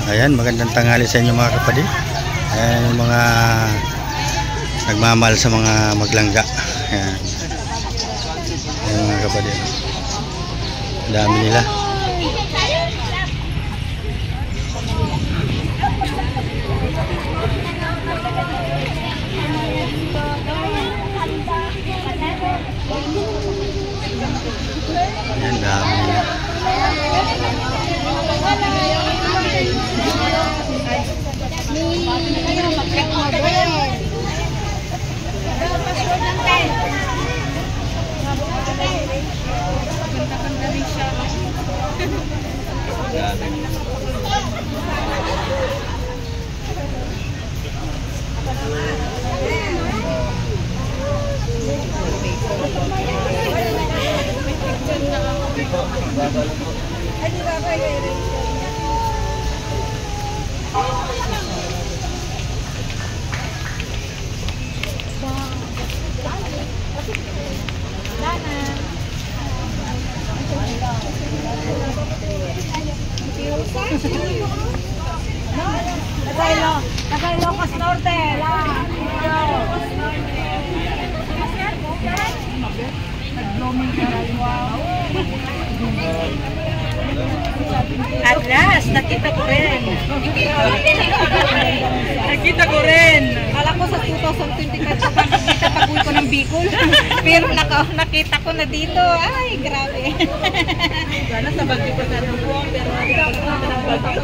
Ayan, magandang tanghali sa inyo mga kapatid. Ayan yung mga nagmamahal sa mga maglangga. Ayan. Ayan mga kapatid. Ang dami nila. Ayan, dami nila. Ilocos Norte, Atlas, nakita ko rin. Nakita ko rin. Alam ko sa 2025 pa nakita pag-uwi ko ng Bicol. Pero nakita ko na dito. Ay, grabe. Sana sa Baguio pa sana po. Pero nakita ko na ng Baguio.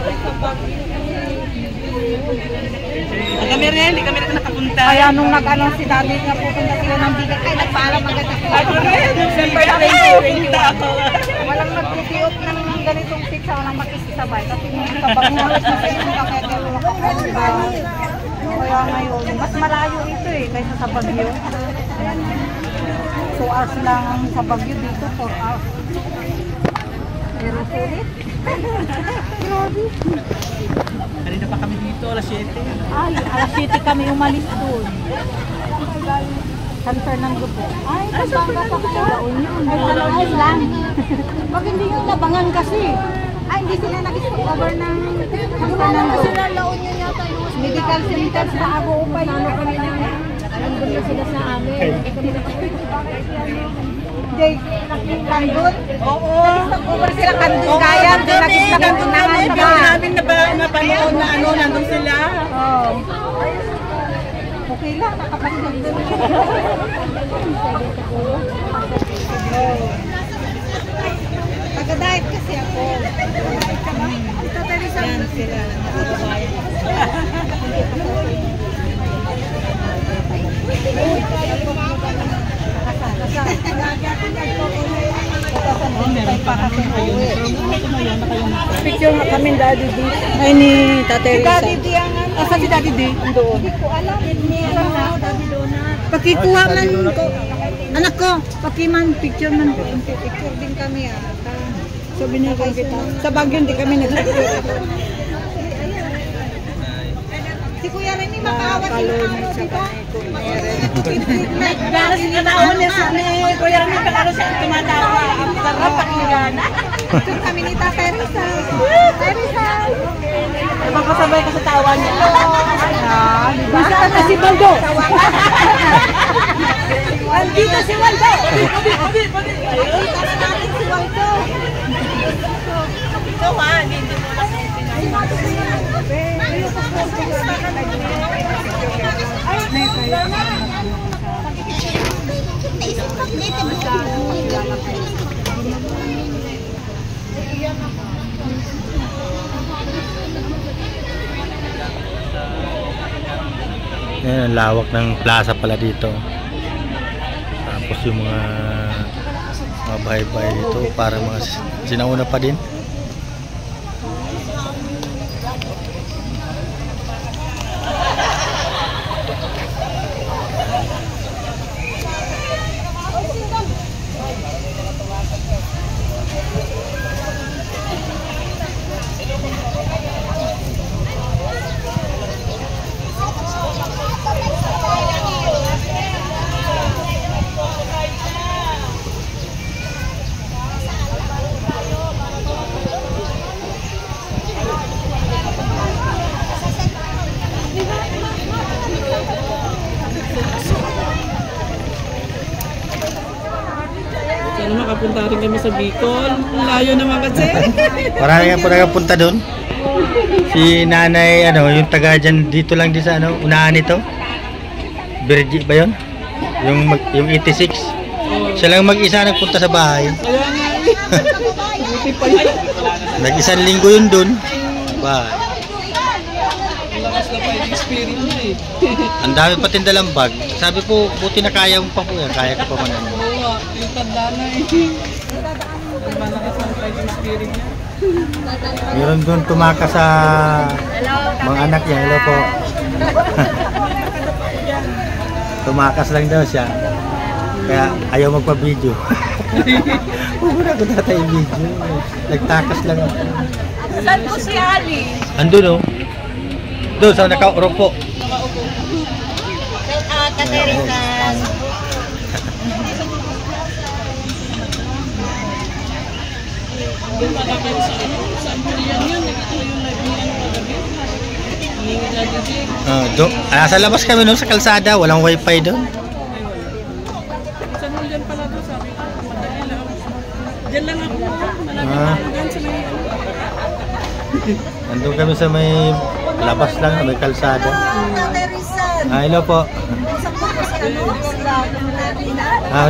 Kami rin, hindi kami rin nakapunta. Kaya nung nag-anong si Daddy nga pupunta sila ng Bicol, ay nagpaalam agad ako. Ako rin, siyempre nakapunta ako. Walang nag-tiop ng ganitong pizza, walang makisisabay. Kasi nung kabagnalas na sa inyo, kaya kayo nakapunta. Kaya ngayon, mas malayo ito eh, kaysa sa Baguio. 2 hours lang sa Baguio dito, 4 hours. Pero sulit. Grabe. Kanina pa kami dito, alas 7. Ay, alas 7 kami umalis doon. San Fernando po. Ay, Pampanga pa kayo. Ay, Alaay lang. Pag hindi yung labangan kasi. Ay, hindi sila nag-stop-over ng San Fernando. Sila laon nyo yata yung medical centers na ako upay. Ano kami na nandun na sila sa amin. Kandun? Oo. Over sila Kandun kaya. Kandun namin. Pero namin napanood na ano, nandun sila. Oo. Okay lang, nakapagod doon. Taga-diet kasi ako. Ito tayo sa yan sila. Picture nga kami Daddy D. Ay ni Tatay Risa. Daddy D ang ano? Asa si Daddy D? Doon. Hindi ko alam. Daddy Donut. Pakikuha man ko. Anak ko, pakiman picture man. Picture din kami ah. So binigay kita. Sa Baguio hindi kami nag-picture. Si Kuya Rene makaawa sila ano, di ba? Galas nga naon ni Kuya Rene pagkano siya tumatawa. Ang sarap pakinggan. Picture kami ni Tatay Risa. Tatay Risa. Magkasabay ka sa tawa niya. Bisa na si Baldo. Andito si Waldo. Nakita na natin si Waldo. Ikaw ha, hindi mo kasi Ayan, ang lawak ng plaza pala dito. Tapos yung mga bahay-bahay dito para mga sinauna pa din. pupunta rin kami sa Bicol. Layo naman kasi. Marami nga po nakapunta doon. Si nanay, ano, yung taga dyan, dito lang din sa, ano, unahan nito. Virgie ba yun? Yung 86. Siya lang mag-isa nagpunta sa bahay. Kaya nga eh. Buti pa yun. Nag-isang linggo yun doon. Bahay. Lakas na pa yung experience niya eh. Ang dami pa tindalang bag. Sabi ko, buti na kaya mo pa po yan. Kaya ka pa man. Oo nga, yung tanda na eh. Malakas na pa yung experience niya. Meron doon tumakas sa mga anak niya. Hello po. Tumakas lang daw siya. Kaya ayaw magpa-video. Huwag na ako tatay video. Nagtakas lang ako. Saan po si Ali? Andun, oh. Doon sa nakaupo. Katerikan. Nasa labas kami noon sa kalsada. Walang wifi doon. Saan mo dyan pala doon sabi ko? Madali lang. Dyan lang ako. Malapit ako dyan sa may Nandun kami sa may labas lang, may kalsada. Hello po.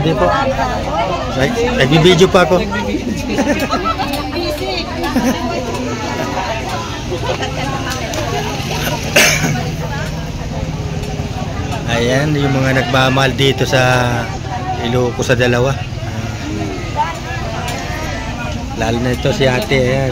Di po. Nagbibideo pa ako. Ayan, yung mga nagmamahal dito sa Ilocos sa dalawa. Lalo na ito si ate. Ayan.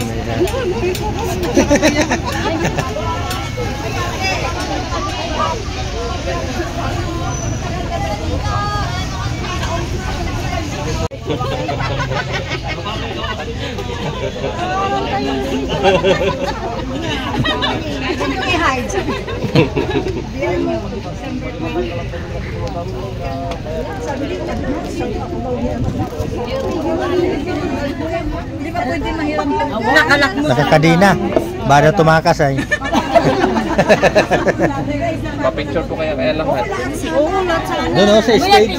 Nakakadina. Bada tumakas ay. Pa-picture po kaya lahat. Oo, lahat sa ano. Doon sa stage.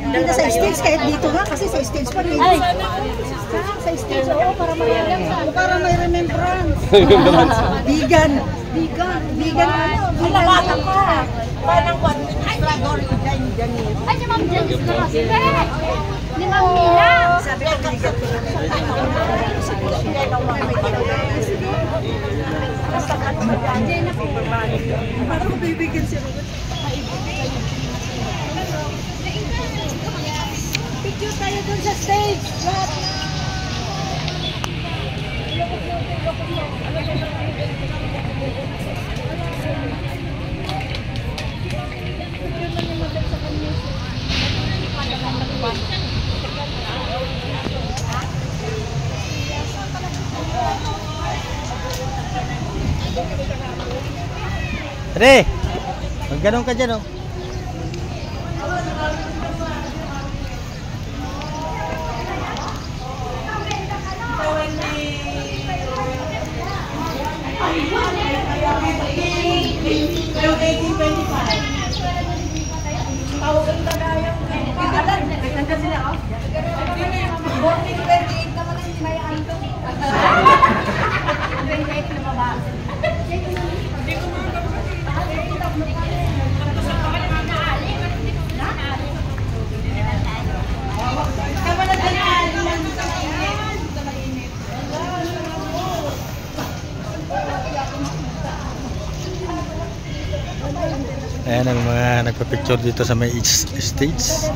Dito sa stage, kahit dito nga, kasi sa stage pa rin. Sa stage, oo, para may remembrance. Vegan. Malawatan ka. Parang what? Ay, si Ma'am Janice na kasi. Ni Ma'am Mila. Sabi ko, vegan ko na. Parang bibigyan siya. Picture tayo dun sa stage. Lahat na. Re, magganong ka dyan, oh. Ayan ang mga nagpa-picture dito sa may stage.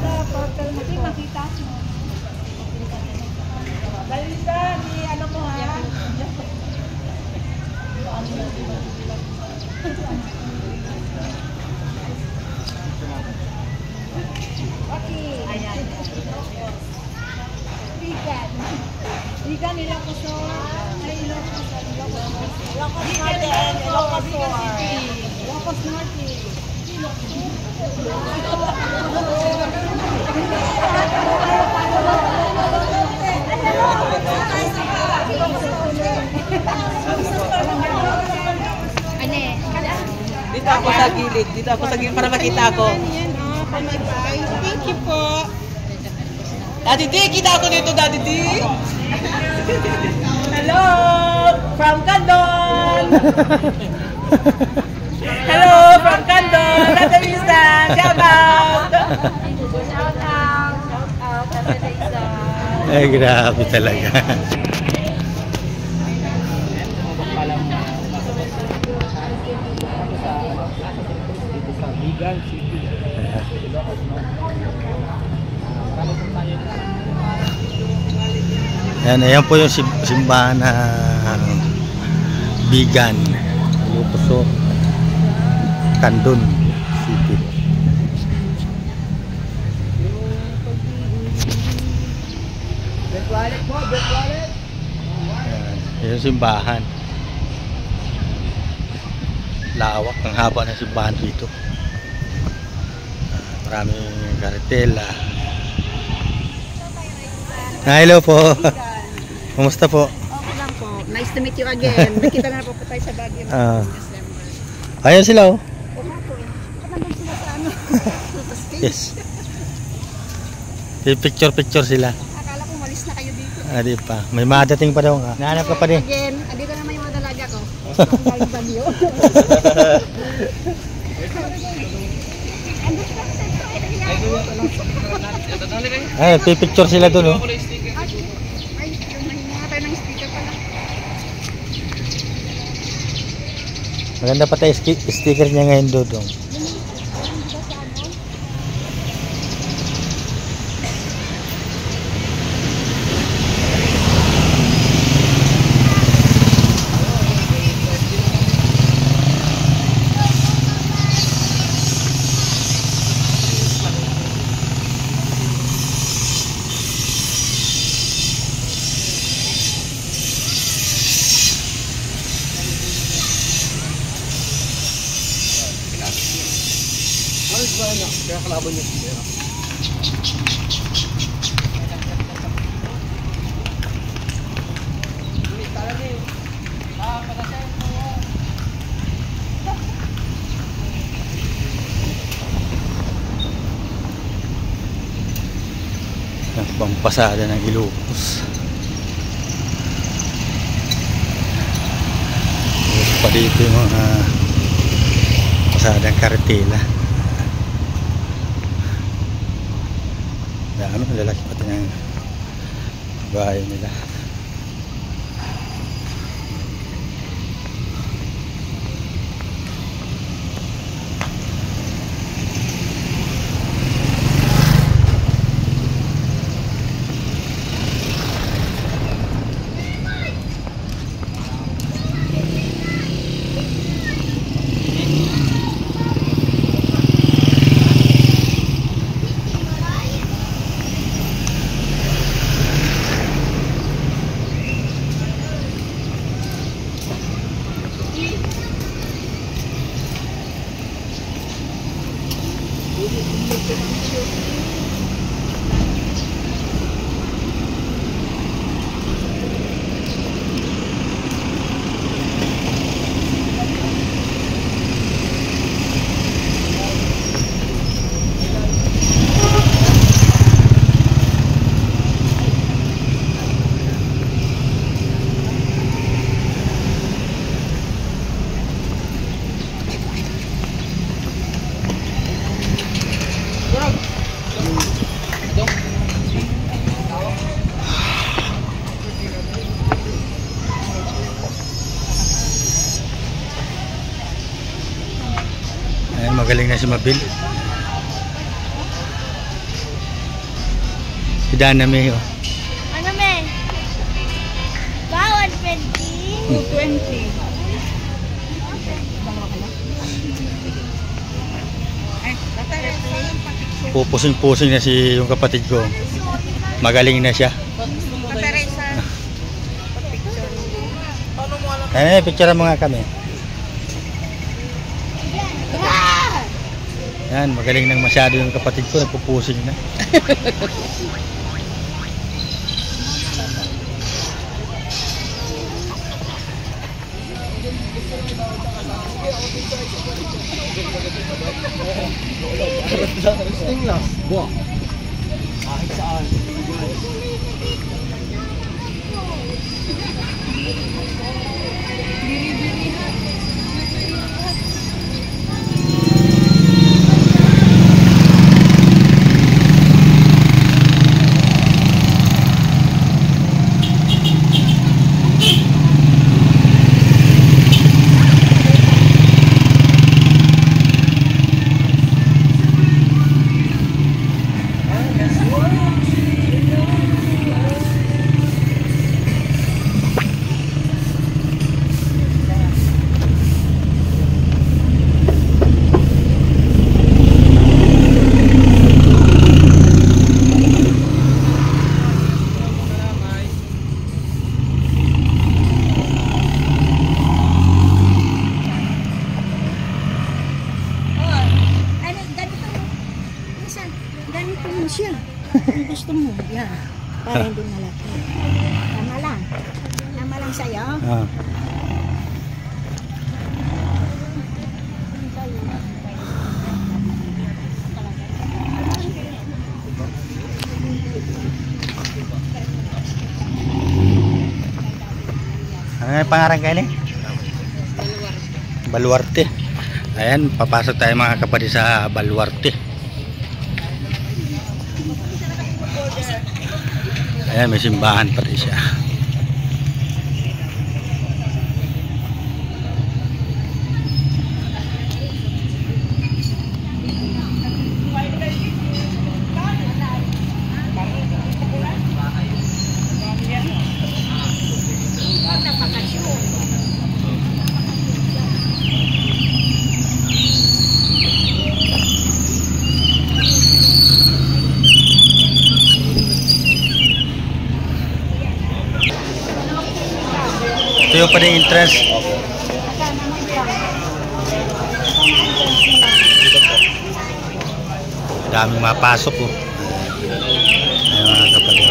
Vegan nila ko so. Ay, Ilocos Norte. Dito ako sa gilid. Para makita ako. Thank you po. Daddy D, kita ako dito, Daddy D. Hello, from Candon. Hello, from Candon. Tata Lisa, shout out. Shout out. Tata Lisa. Ay, grabe talaga. Ayan po yung simbahan na Bigan, Ilocos, Candon City. Ayan, yung simbahan. Lawak, ang haba ng simbahan dito. Maraming karetela. Hello po. Kumusta po? Okay lang po. Nice to meet you again. Nakita na po tayo sa Baguio Ah. December. Ayun sila oh. Oo nga po. Nandun sila sa ano. Sa stage. Yes. Picture sila. Akala ko malis na kayo dito. Di pa. May madating pa daw nga. Nahanap ka pa din. Again, andito naman yung mga dalaga ko. Ang galing Baguio. Ay, picture sila doon oh. Ay, yung mahinga tayo ng sticker pala. Maganda pa tayo sticker niya ngayon doon. Pampasada ng Ilocos. Pa dito yung mga pasadang karetela. Dami, lalaki pati ng bahay nila. Ayan, magaling na si Mabil. Si Dana May oh. Ano, men? Bawal 20? 220. Ay, Tata Lisa, pa-picture. Pupusing-pusing na si yung kapatid ko. Magaling na siya. Tata Lisa, pa-picture. Ayan, picture mo nga kami. Yan, magaling nang masyado yung kapatid ko, nagpupusing na. para hindi malaki. Tama lang. Tama lang sa'yo. Ah. Ano nga yung pangarang kayo ni? Baluarte. Ayan, papasok tayo mga kapatid sa Baluarte. Ayan, may simbahan pati siya. Ito yung pala yung entrance. Daming mapasok po. Ayun mga kapatid.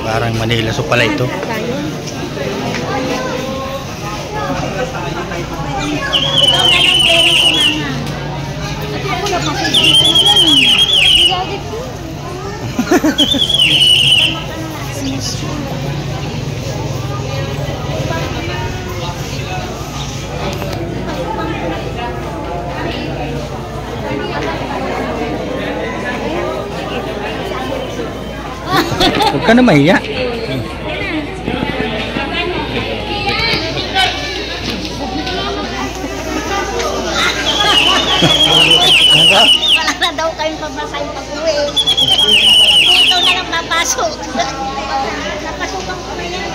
Parang Manila so pala ito. Huwag ka na mahiya. Wala na daw kayong pabasahin pag-uwi. Ikaw na lang papasok. Napasukan ko na yan.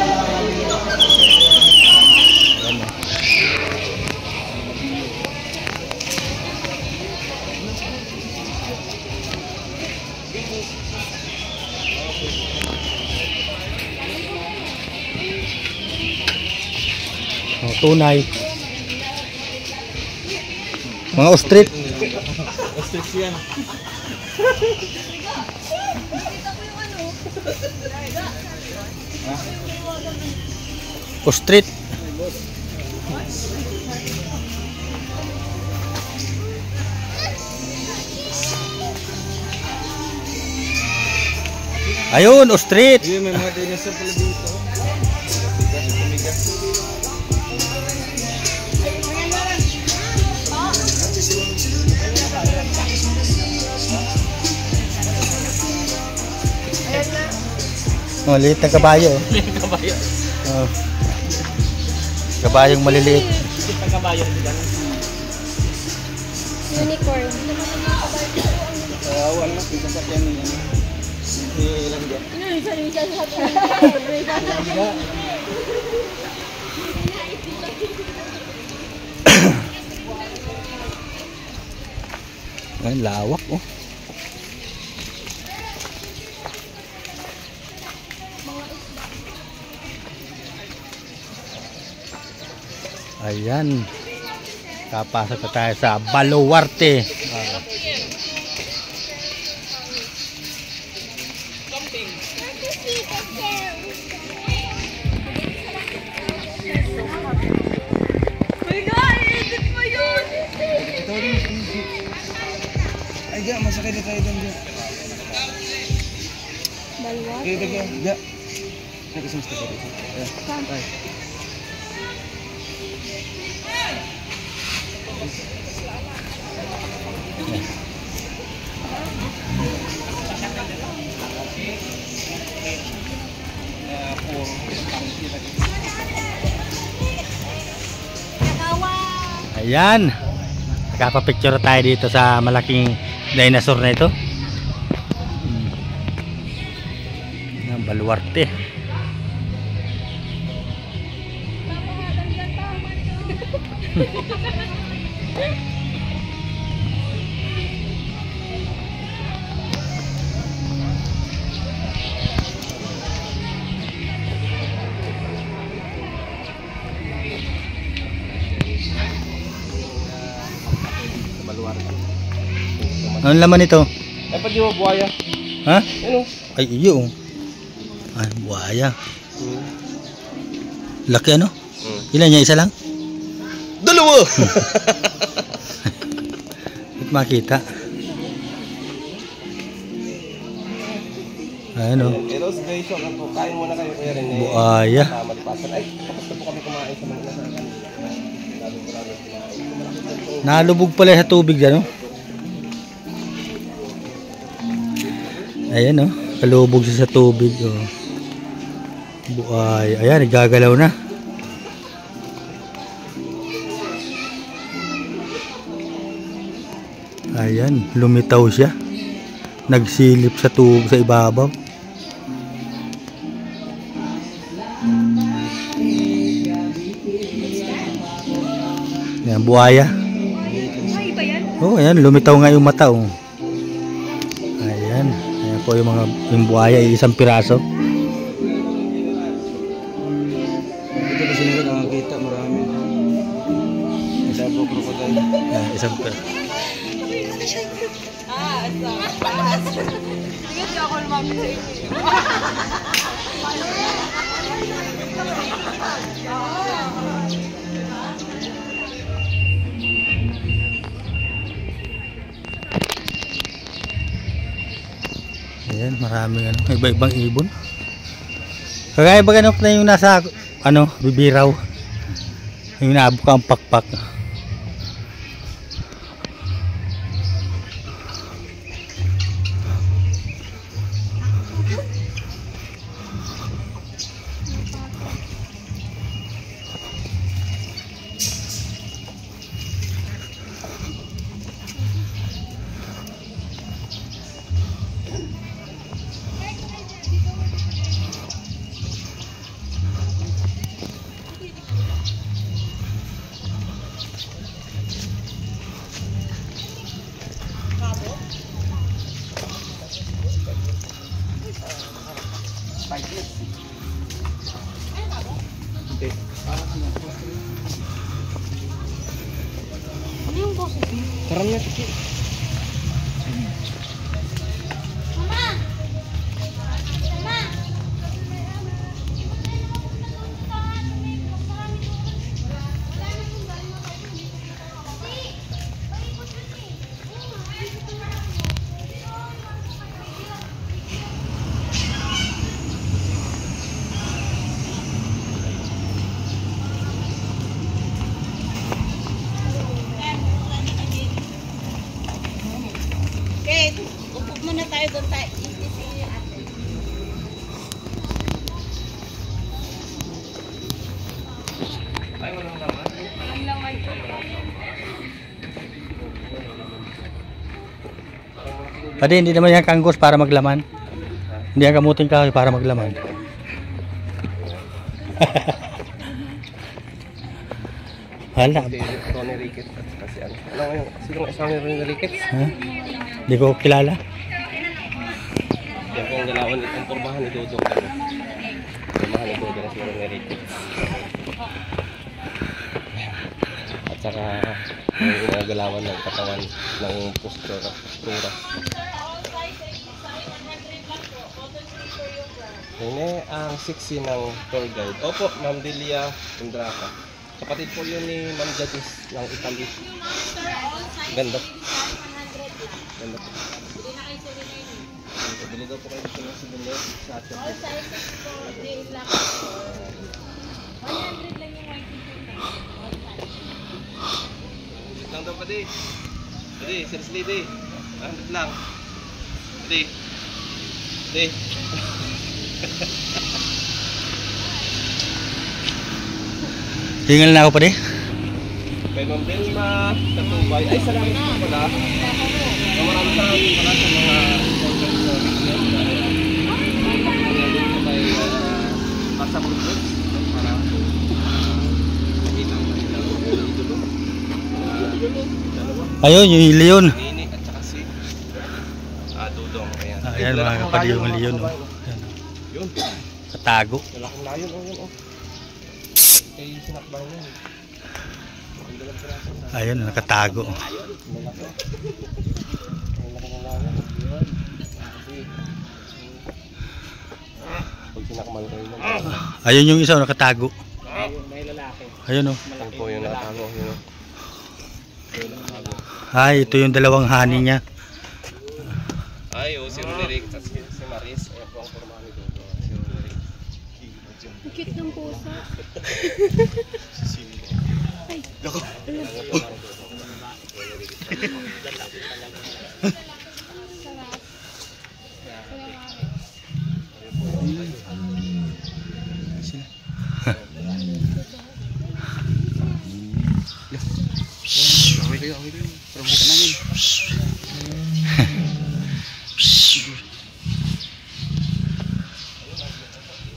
Oh, tunay. Mga ostrich. Ostrich yan. Ostrich. Ayun, ostrich. Yun, may mga dinosaur pala dito. Bigas, tumigas. Oh, liit na kabayo. Kabayo. Oh. Kabayong maliliit. Kita kabayo diyan. Unicorn. Wala, kita sa yan niya. Ilan dyan? Ay, lawak oh. Ayan. Kapasok na tayo sa Baluarte. Ay, ya, masakay na tayo doon dyan. Baluarte. Dito, ya. Nagkasusta ka dito. Ay. Ayan. Nakapapicture tayo dito sa malaking dinosaur na ito. Ang Baluarte. Ano laman ito? Ay, pag di mo buhaya. Ha? Ano? Ay, iyo. Ay, buhaya. Laki ano? Ilan niya? Isa lang? Dalawa! At makita. Ayan o. Eros guys, so kain muna kayo kuya rin. Buhaya. Malipasan. Ay, tapos na po kami kumain sa mga nasakan. Nalubog pala sa tubig dyan, no? Ayan, no? Kalubog siya sa tubig, oh. Buhay. Ayan, nagagalaw na. Ayan, lumitaw siya. Nagsilip sa tubig sa ibabaw. Ayan, buhaya. Oh, ayan, lumitaw nga yung mata, oh. Ayan, ayan po yung buhaya, isang piraso. Ito kasi nila nakakita marami. Isa po crocodile. Ayan, isang piraso. Sige, ako lumapit sa inyo. Ayan, maraming ano, iba-ibang ibon. Kagaya ba ganun na yung nasa ano, bibiraw. Yung naabok ang pakpak. Karam na. Okay, upo muna tayo doon tayo. Pati hindi naman yan kanggos para maglaman. Hindi yan kamuting kahoy para maglaman. Hala. Ronnie Ricketts kasi ano. Ano ngayon? Sino ang isang ni Ronnie Ricketts? Ha? Hindi ko kilala. Yan kong galawan itong pormahan ni Dodo. Pormahan ni Dodo na si Ronnie Ricketts. At saka yung galawan ng katawan ng postura. Ini ang siksi ng tour guide. Opo, Ma'am Delia Indraka. Kapatid po yun ni Ma'am Jadis ng Italy. Ganda. Ganda po. Bili daw po kayo dito ng souvenir sa atin. Lang daw pa di. Di, seriously di. 100 lang. Di. Di. Tinggal na ako pa di. Kay Ma'am Belma, Katubay. Ay, salamat po pala. Maraming salamat pala sa mga content sa video. Dito kay Pasa Burgos. Para makita ang kanilang idolo. Ayun, yung leon. Nini at saka si Dudong. Ayan. Ayan mga kapatid, yung leon. Oh. Ayan. Yun. Katago. Malaking layon. Oh, yun. Oh. Kay sinakbahan yun. Ayun, nakatago. Pag sinakmal kayo na. Ayun yung isa, nakatago. May lalaki. Ayun oh. Yan po yung nakatago. Yun o. Ay, ito yung dalawang honey niya. Ay, si Roderick at si Maris. Ayan po ang forma ni Dodo. Si Roderick. Cute ng pusa.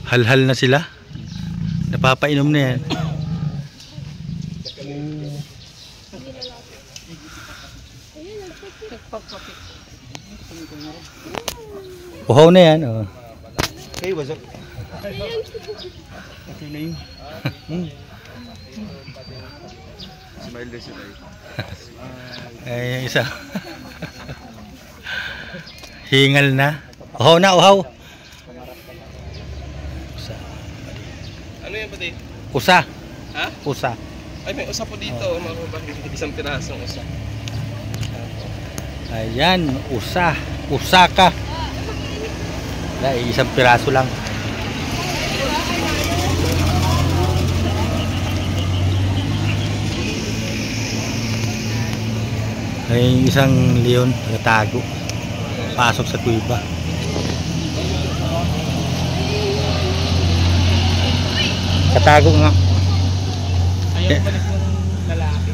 Halhal na sila. Napapainom na yan. Uhaw na yan. Oh. Hey, what's up? Smile din sila. Ay, yung isa. Hingal na. Uhaw na, uhaw. Ano yan, pati? Usa. Ha? Usa. Ay, may usa po dito. Isang pirasong usa. Ayan, usa. Usa ka. Isang piraso lang. Ay, isang leon nagtago. Pasok sa kuiba. Katago nga. Ayaw pa yung lalaki.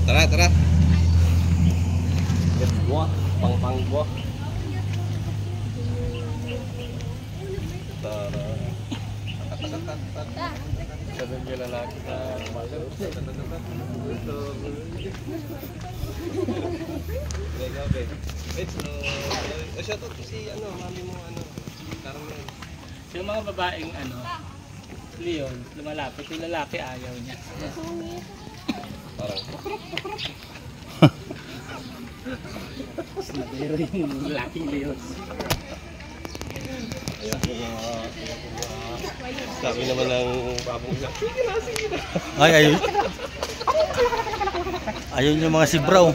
Tara, tara. Buah, pang buah. Tara. Sabi yung lalaki na umagal. Shout out si mami mo Carmen. Yung mga babaeng Leon, lumalapit. Yung lalaki ayaw niya. Parang Nadero yung lalaking Leon. sabi naman ng babong isa. Ay, ayun. Ayun yung mga sibraw.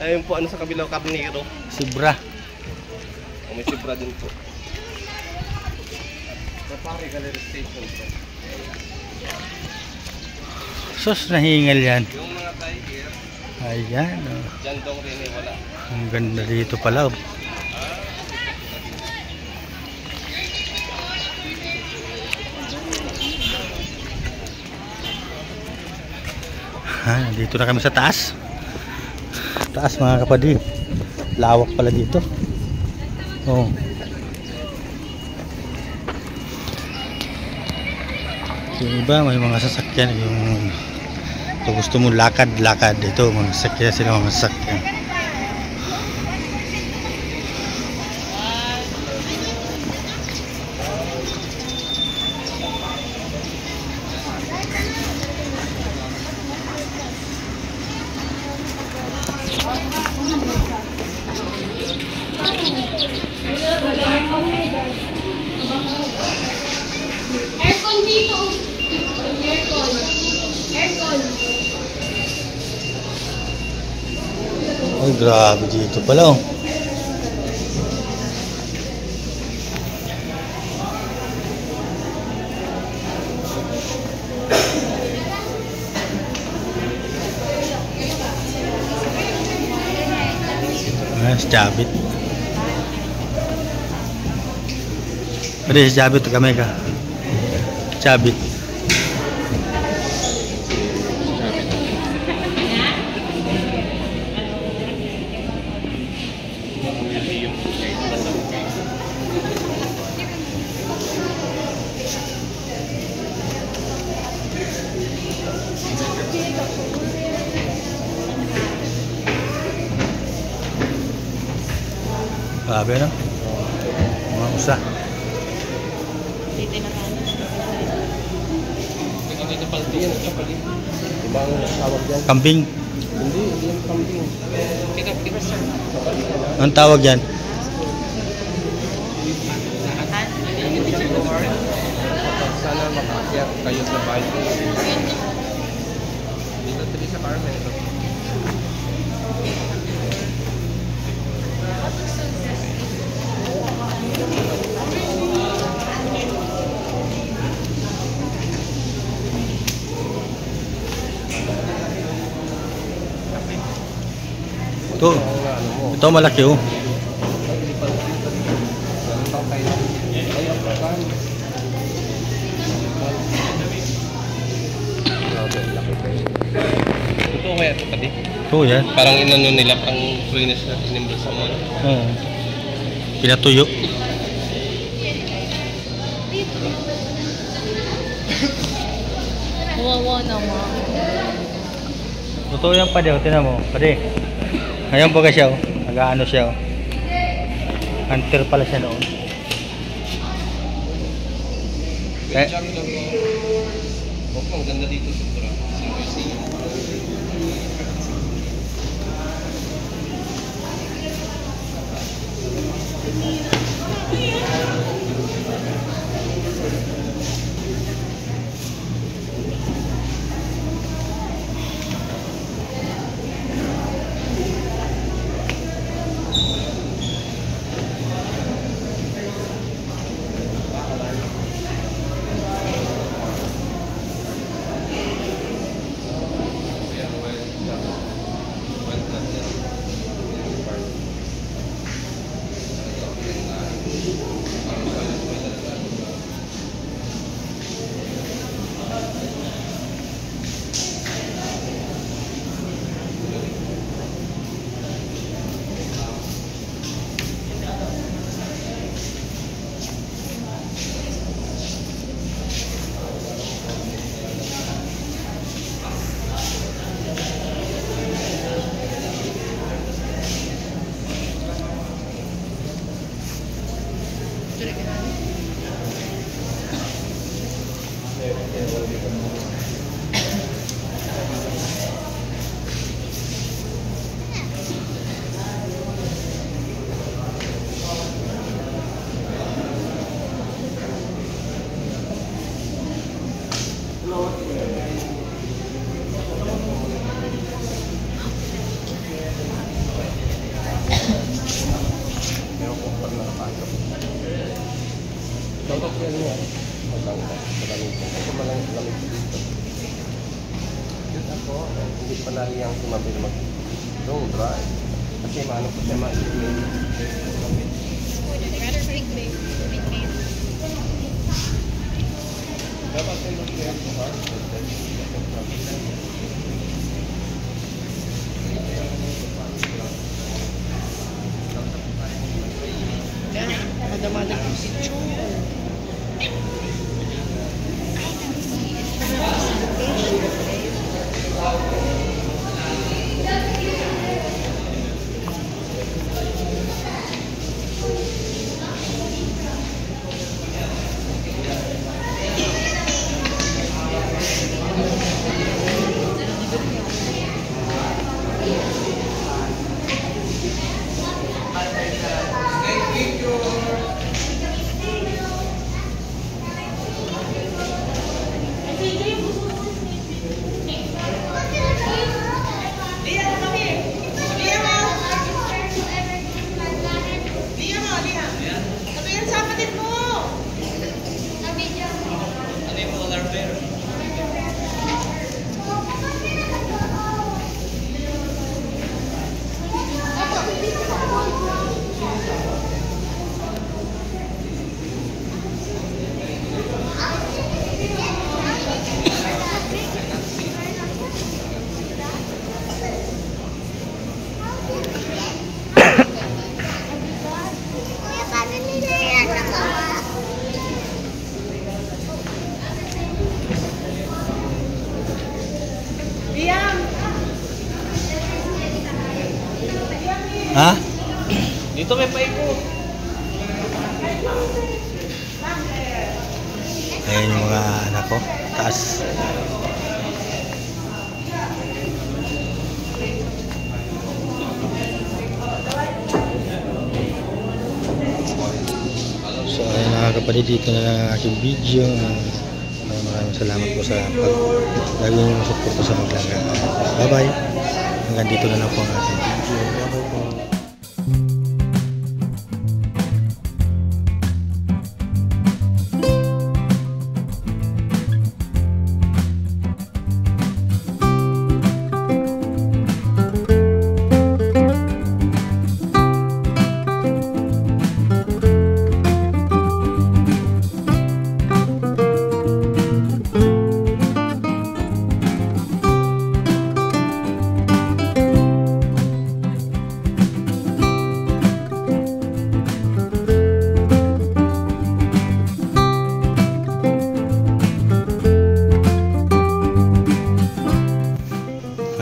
Ayun po sa kabilang karnero. Sibra. May sibra din po. Safari Gallery Station po. Sus, nahingal yan. Yung mga tiger, Ayan. Oh. dyan daw rin wala. Ang ganda dito pala. Oh. Dito na kami sa taas. Taas mga kapatid. Lawak pala dito. Oh. Yung iba may mga sasakyan. Yung kung gusto mo lakad-lakad dito, mga sasakyan sila, mga sasakyan. Aircon dito. Aircon. Aircon. Ay, grabe dito pala. Oh. Si Jabit. Ada si Jabit kami ka. Jabit. Grabe no? Mga usa. Ibang tawag dyan. Kambing. Hindi yung kambing. Anong tawag yan? Kaya kayo sa bahay ko. Dito tali sa Carmen ito. Ito malaki oh. Ito kaya ito tabi. Ito yan. Parang inano nila, parang freeness na inimbol sa mall. Oo. Pinatuyo. Wawa naman. Totoo yan pa din. Tinan mo. Pade. Ngayon po siya oh. Nag-ano siya oh. Hunter pala siya noon. Eh. Ang ganda dito sobra. Totoo yan niya. Malamig dito. Yun ako, hindi pa nahiyang sumabit long drive. Kasi maano ko siya ma-explain. Dapat yung mag-share ko ha. Madamadag yung sityo. Ha? Dito may paikot. Ayan yung mga anak ko. Taas. So ayun mga kapatid, dito na lang ang aking video. Maraming maraming salamat po sa lagi niyong suporta sa Maglaga. Bye bye. Hanggang dito na lang po ang ating video. Bye bye po.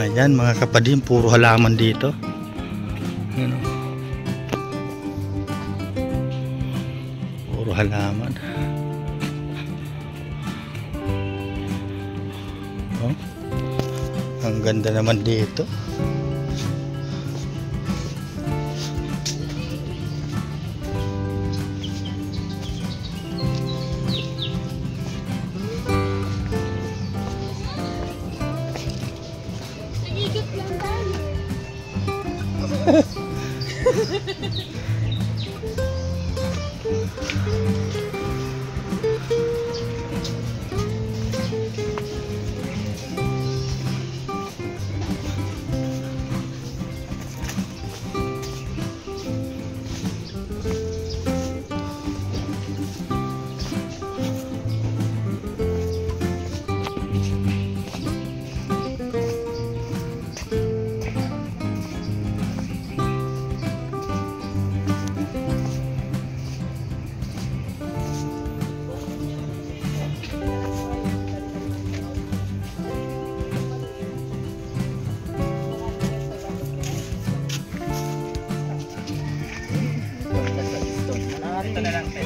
Ayan mga kapadim, puro halaman dito. Ayan, oh. Puro halaman. Oh. Ang ganda naman dito.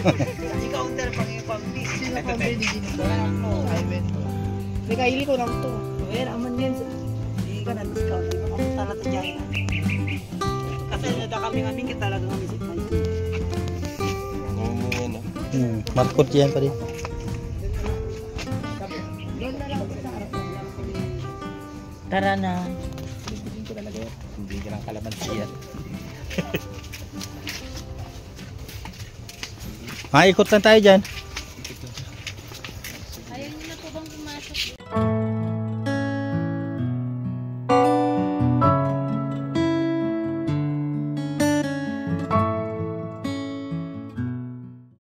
Di-counter pang ipag-bis. Di-counter di ginagawa mo. Nagkaili ko lang to. Ayan, aman yan. Hindi ka na-discount. Di ba kapunta na ito dyan? Kasi nada kami kita talaga kami si Pai. Markot yan pa rin. Tara na. Hindi ka ng kalamansi yan. Ikot lang tayo dyan. Ayaw niyo na po bang pumasok?